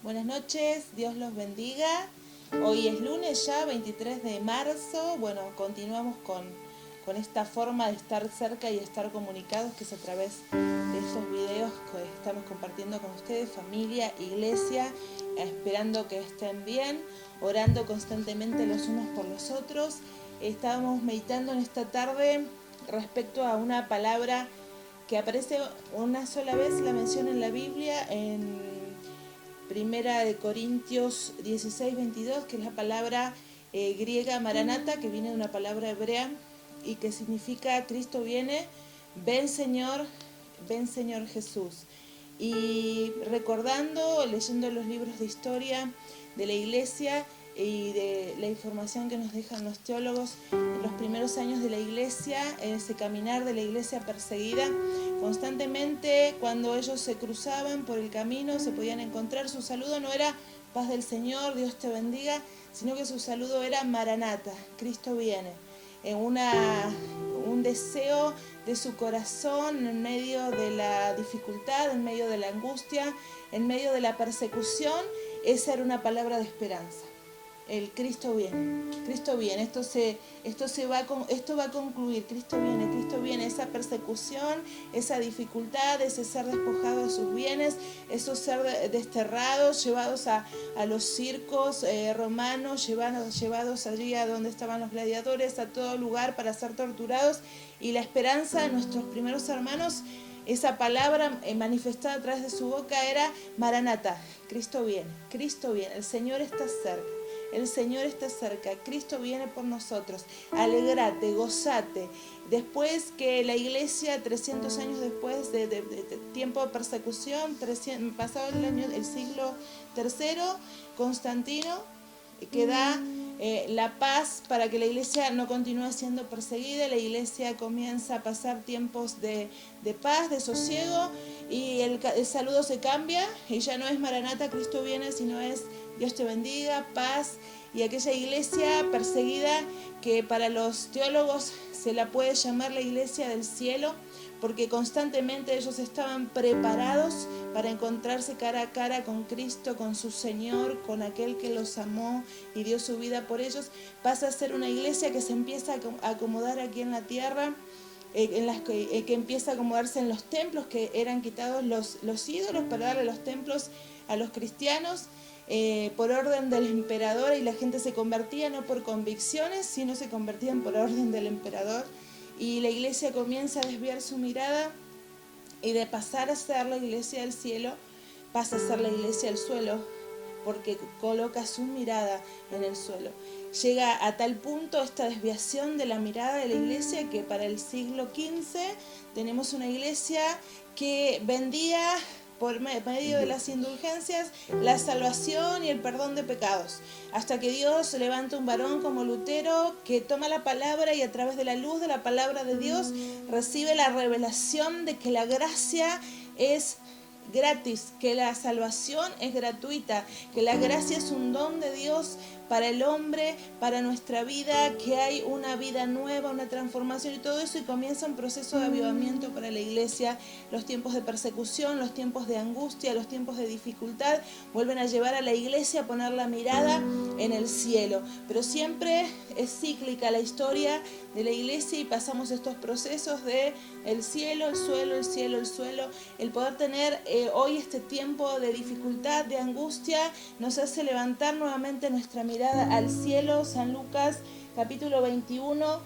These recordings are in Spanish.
Buenas noches, Dios los bendiga. Hoy es lunes ya, 23 de marzo. Bueno, continuamos con esta forma de estar cerca y estar comunicados, que es a través de estos videos que estamos compartiendo con ustedes, familia, iglesia, esperando que estén bien, orando constantemente los unos por los otros. Estábamos meditando en esta tarde respecto a una palabra que aparece una sola vez, la menciona en la Biblia, en Primera de Corintios 16:22, que es la palabra griega maranata, que viene de una palabra hebrea y que significa Cristo viene, ven Señor Jesús. Y recordando, leyendo los libros de historia de la iglesia y de la información que nos dejan los teólogos en los primeros años de la iglesia, en ese caminar de la iglesia perseguida, constantemente cuando ellos se cruzaban por el camino se podían encontrar, su saludo no era paz del Señor, Dios te bendiga, sino que su saludo era Maranata, Cristo viene, en un deseo de su corazón en medio de la dificultad, en medio de la angustia, en medio de la persecución. Esa era una palabra de esperanza. El Cristo viene, esto va a concluir, Cristo viene, esa persecución, esa dificultad, ese ser despojado de sus bienes, esos ser desterrados, llevados a los circos romanos, llevados allí a donde estaban los gladiadores, a todo lugar para ser torturados, y la esperanza de nuestros primeros hermanos, esa palabra manifestada a través de su boca era Maranata, Cristo viene, el Señor está cerca. El Señor está cerca, Cristo viene por nosotros, alegrate, gozate. Después que la iglesia, 300 años después de tiempo de persecución, pasado el siglo III, Constantino, que da la paz para que la iglesia no continúe siendo perseguida, la iglesia comienza a pasar tiempos de paz, de sosiego, y el saludo se cambia, y ya no es Maranata, Cristo viene, sino es Dios te bendiga, paz. Y aquella iglesia perseguida, que para los teólogos se la puede llamar la iglesia del cielo, porque constantemente ellos estaban preparados para encontrarse cara a cara con Cristo, con su Señor, con aquel que los amó y dio su vida por ellos, pasa a ser una iglesia que se empieza a acomodar aquí en la tierra, que empieza a acomodarse en los templos, que eran quitados los ídolos para darle los templos a los cristianos, por orden del emperador, y la gente se convertía no por convicciones, sino se convertían por orden del emperador, y la iglesia comienza a desviar su mirada, y de pasar a ser la iglesia del cielo pasa a ser la iglesia del suelo, porque coloca su mirada en el suelo. Llega a tal punto esta desviación de la mirada de la iglesia que para el siglo XV tenemos una iglesia que vendía por medio de las indulgencias la salvación y el perdón de pecados, hasta que Dios levanta un varón como Lutero, que toma la palabra y a través de la luz de la palabra de Dios recibe la revelación de que la gracia es gratis, que la salvación es gratuita, que la gracia es un don de Dios para el hombre, para nuestra vida, que hay una vida nueva, una transformación y todo eso, y comienza un proceso de avivamiento para la iglesia. Los tiempos de persecución, los tiempos de angustia, los tiempos de dificultad vuelven a llevar a la iglesia a poner la mirada en el cielo, pero siempre es cíclica la historia de la iglesia, y pasamos estos procesos de el cielo, el suelo, el cielo, el suelo. El poder tener hoy este tiempo de dificultad, de angustia, nos hace levantar nuevamente nuestra mirada al cielo. San Lucas capítulo 21,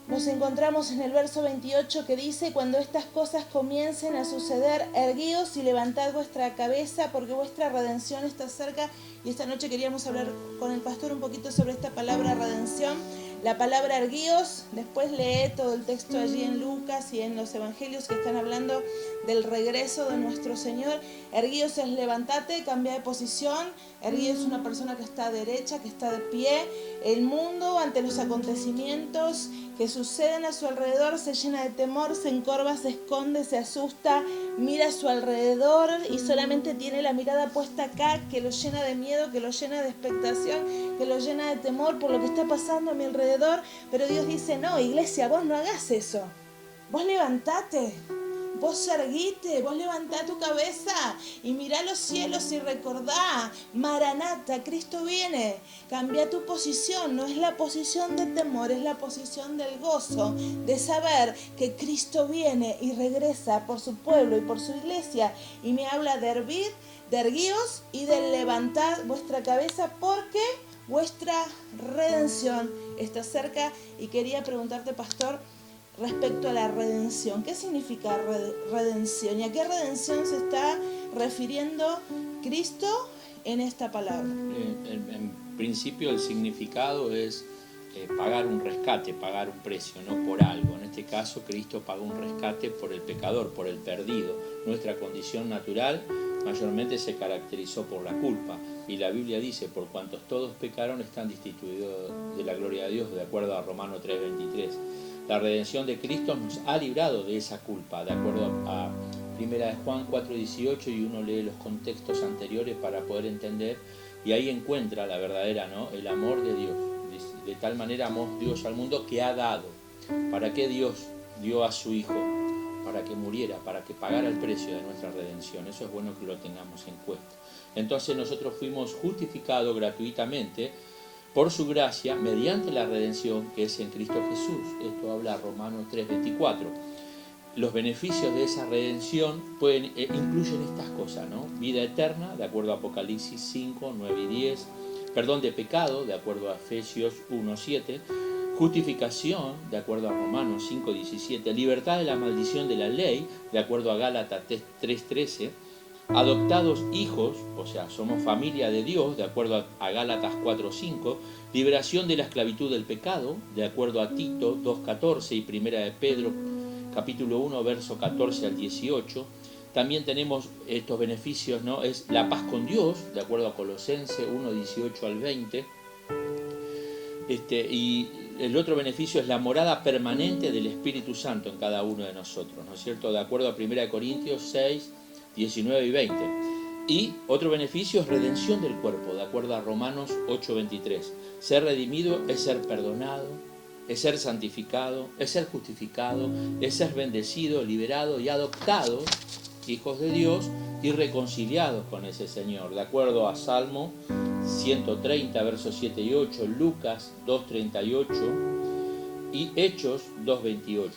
nos encontramos en el verso 28, que dice: cuando estas cosas comiencen a suceder, erguíos y levantad vuestra cabeza, porque vuestra redención está cerca. Y esta noche queríamos hablar con el pastor un poquito sobre esta palabra redención. La palabra erguíos, después lee todo el texto allí en Lucas y en los evangelios que están hablando del regreso de nuestro Señor. Erguíos es levantate, cambia de posición. Erguíos es una persona que está derecha, que está de pie. El mundo, ante los acontecimientos que suceden a su alrededor, se llena de temor, se encorva, se esconde, se asusta, mira a su alrededor y solamente tiene la mirada puesta acá, que lo llena de miedo, que lo llena de expectación, que lo llena de temor por lo que está pasando a mi alrededor. Pero Dios dice: no, iglesia, vos no hagas eso. Vos levantate. Vos erguite, vos levantá tu cabeza y mirá los cielos y recordá, Maranata, Cristo viene. Cambia tu posición, no es la posición de temor, es la posición del gozo, de saber que Cristo viene y regresa por su pueblo y por su iglesia. Y me habla de erguíos y de levantar vuestra cabeza porque vuestra redención está cerca. Y quería preguntarte, pastor, respecto a la redención. ¿Qué significa redención? ¿Y a qué redención se está refiriendo Cristo en esta palabra? En principio el significado es pagar un rescate, pagar un precio, no por algo. En este caso Cristo pagó un rescate por el pecador, por el perdido. Nuestra condición natural mayormente se caracterizó por la culpa. Y la Biblia dice, por cuantos todos pecaron están destituidos de la gloria de Dios, de acuerdo a Romanos 3:23. La redención de Cristo nos ha librado de esa culpa, de acuerdo a 1 de Juan 4:18, y uno lee los contextos anteriores para poder entender, y ahí encuentra la verdadera, ¿no?, el amor de Dios. De tal manera amó Dios al mundo que ha dado. ¿Para qué Dios dio a su Hijo? Para que muriera, para que pagara el precio de nuestra redención. Eso es bueno que lo tengamos en cuenta. Entonces nosotros fuimos justificados gratuitamente por su gracia, mediante la redención que es en Cristo Jesús. Esto habla Romanos 3:24. Los beneficios de esa redención incluyen estas cosas, ¿no? Vida eterna, de acuerdo a Apocalipsis 5, 9 y 10. Perdón de pecado, de acuerdo a Efesios 1:7. Justificación, de acuerdo a Romanos 5:17. Libertad de la maldición de la ley, de acuerdo a Gálatas 3:13. Adoptados hijos, o sea, somos familia de Dios, de acuerdo a Gálatas 4:5, liberación de la esclavitud del pecado, de acuerdo a Tito 2:14 y Primera de Pedro, capítulo 1, verso 14 al 18. También tenemos estos beneficios, ¿no? Es la paz con Dios, de acuerdo a Colosenses 1:18 al 20. Y el otro beneficio es la morada permanente del Espíritu Santo en cada uno de nosotros, ¿no es cierto? De acuerdo a 1 Corintios 6, 19 y 20. Y otro beneficio es redención del cuerpo, de acuerdo a Romanos 8:23. Ser redimido es ser perdonado, es ser santificado, es ser justificado, es ser bendecido, liberado y adoptado, hijos de Dios, y reconciliados con ese Señor, de acuerdo a Salmo 130, versos 7 y 8, Lucas 2:38 y Hechos 2:28.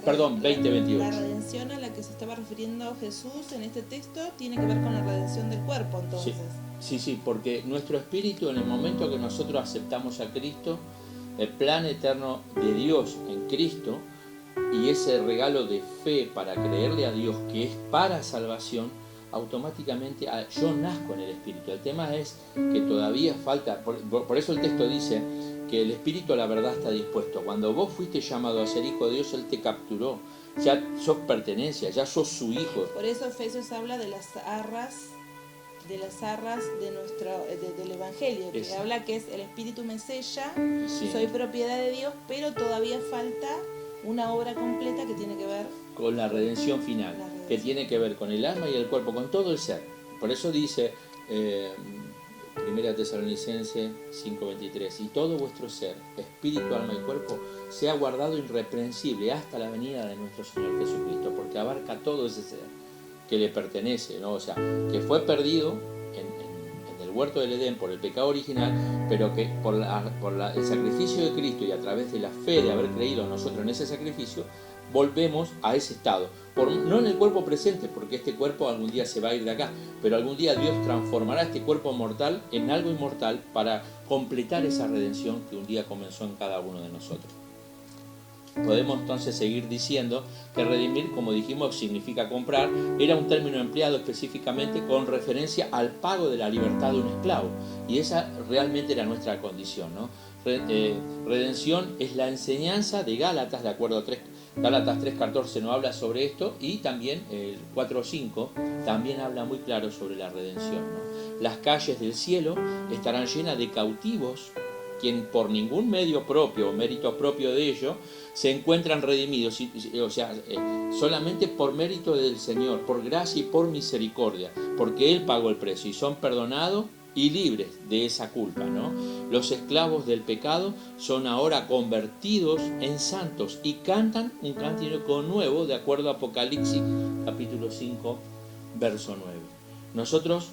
Perdón, 20:28. La redención a la que se estaba refiriendo Jesús en este texto tiene que ver con la redención del cuerpo, entonces. Sí, porque nuestro espíritu, en el momento que nosotros aceptamos a Cristo, el plan eterno de Dios en Cristo y ese regalo de fe para creerle a Dios que es para salvación, automáticamente yo nazco en el espíritu. El tema es que todavía falta, por eso el texto dice que el espíritu a la verdad está dispuesto. Cuando vos fuiste llamado a ser hijo de Dios, Él te capturó, ya sos pertenencia, ya sos su hijo. Por eso Efesios habla de las arras del Evangelio, que habla que es el Espíritu me sella, sí, soy propiedad de Dios, pero todavía falta una obra completa que tiene que ver con la redención final, que tiene que ver con el alma y el cuerpo, con todo el ser. Por eso dice 1 Tesalonicenses 5:23, y todo vuestro ser, espíritu, alma y cuerpo, sea guardado irreprensible hasta la venida de nuestro Señor Jesucristo, porque abarca todo ese ser que le pertenece, ¿no? O sea, que fue perdido en el huerto del Edén por el pecado original, pero que por el sacrificio de Cristo y a través de la fe de haber creído nosotros en ese sacrificio, volvemos a ese estado, no en el cuerpo presente, porque este cuerpo algún día se va a ir de acá, pero algún día Dios transformará este cuerpo mortal en algo inmortal para completar esa redención que un día comenzó en cada uno de nosotros. Podemos entonces seguir diciendo que redimir, como dijimos, significa comprar. Era un término empleado específicamente con referencia al pago de la libertad de un esclavo, y esa realmente era nuestra condición, ¿no? Redención es la enseñanza de Gálatas, de acuerdo a Gálatas 3:14 nos habla sobre esto, y también el 4:5 también habla muy claro sobre la redención, ¿no? Las calles del cielo estarán llenas de cautivos, quien por ningún medio propio o mérito propio de ellos se encuentran redimidos, o sea, solamente por mérito del Señor, por gracia y por misericordia, porque Él pagó el precio, y son perdonados y libres de esa culpa, ¿no? Los esclavos del pecado son ahora convertidos en santos y cantan un cántico nuevo, de acuerdo a Apocalipsis capítulo 5, verso 9. Nosotros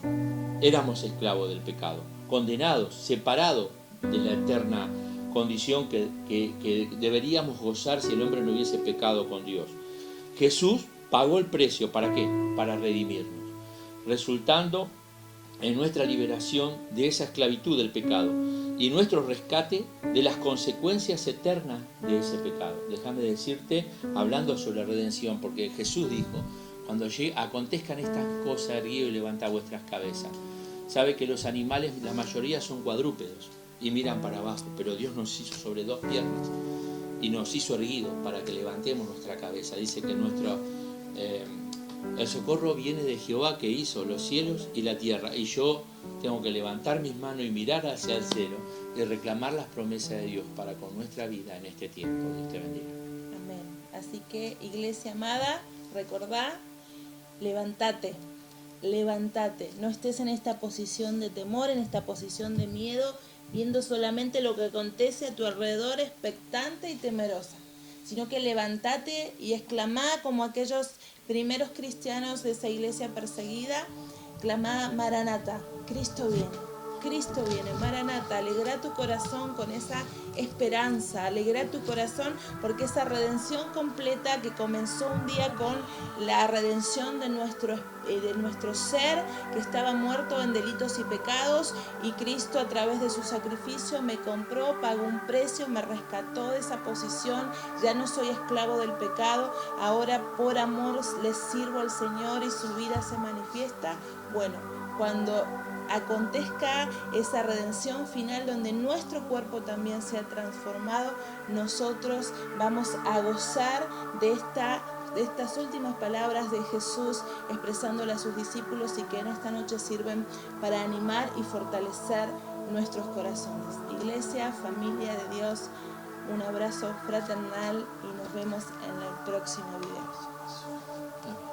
éramos esclavos del pecado, condenados, separados de la eterna condición que deberíamos gozar si el hombre no hubiese pecado con Dios. Jesús pagó el precio, ¿para qué? Para redimirnos, resultando en nuestra liberación de esa esclavitud del pecado y nuestro rescate de las consecuencias eternas de ese pecado. Déjame decirte, hablando sobre la redención, porque Jesús dijo, cuando acontezcan estas cosas, erguid y levantad vuestras cabezas. Sabe que los animales, la mayoría son cuadrúpedos y miran para abajo, pero Dios nos hizo sobre dos piernas y nos hizo erguidos para que levantemos nuestra cabeza. Dice que el socorro viene de Jehová, que hizo los cielos y la tierra, y yo tengo que levantar mis manos y mirar hacia el cielo y reclamar las promesas de Dios para con nuestra vida en este tiempo. Dios te bendiga. Amén. Así que, iglesia amada, recordá, levántate, no estés en esta posición de temor, en esta posición de miedo, viendo solamente lo que acontece a tu alrededor, expectante y temerosa, sino que levántate y exclamá como aquellos primeros cristianos de esa iglesia perseguida, clamá Maranata, Cristo viene, Maranata, alegra tu corazón con esa esperanza, alegra tu corazón porque esa redención completa que comenzó un día con la redención de nuestro ser que estaba muerto en delitos y pecados, y Cristo a través de su sacrificio me compró, pagó un precio, me rescató de esa posición, ya no soy esclavo del pecado, ahora por amor le sirvo al Señor y su vida se manifiesta. Bueno, cuando acontezca esa redención final donde nuestro cuerpo también sea transformado, nosotros vamos a gozar de estas últimas palabras de Jesús expresándole a sus discípulos y que en esta noche sirven para animar y fortalecer nuestros corazones. Iglesia, familia de Dios, un abrazo fraternal y nos vemos en el próximo video. Amén.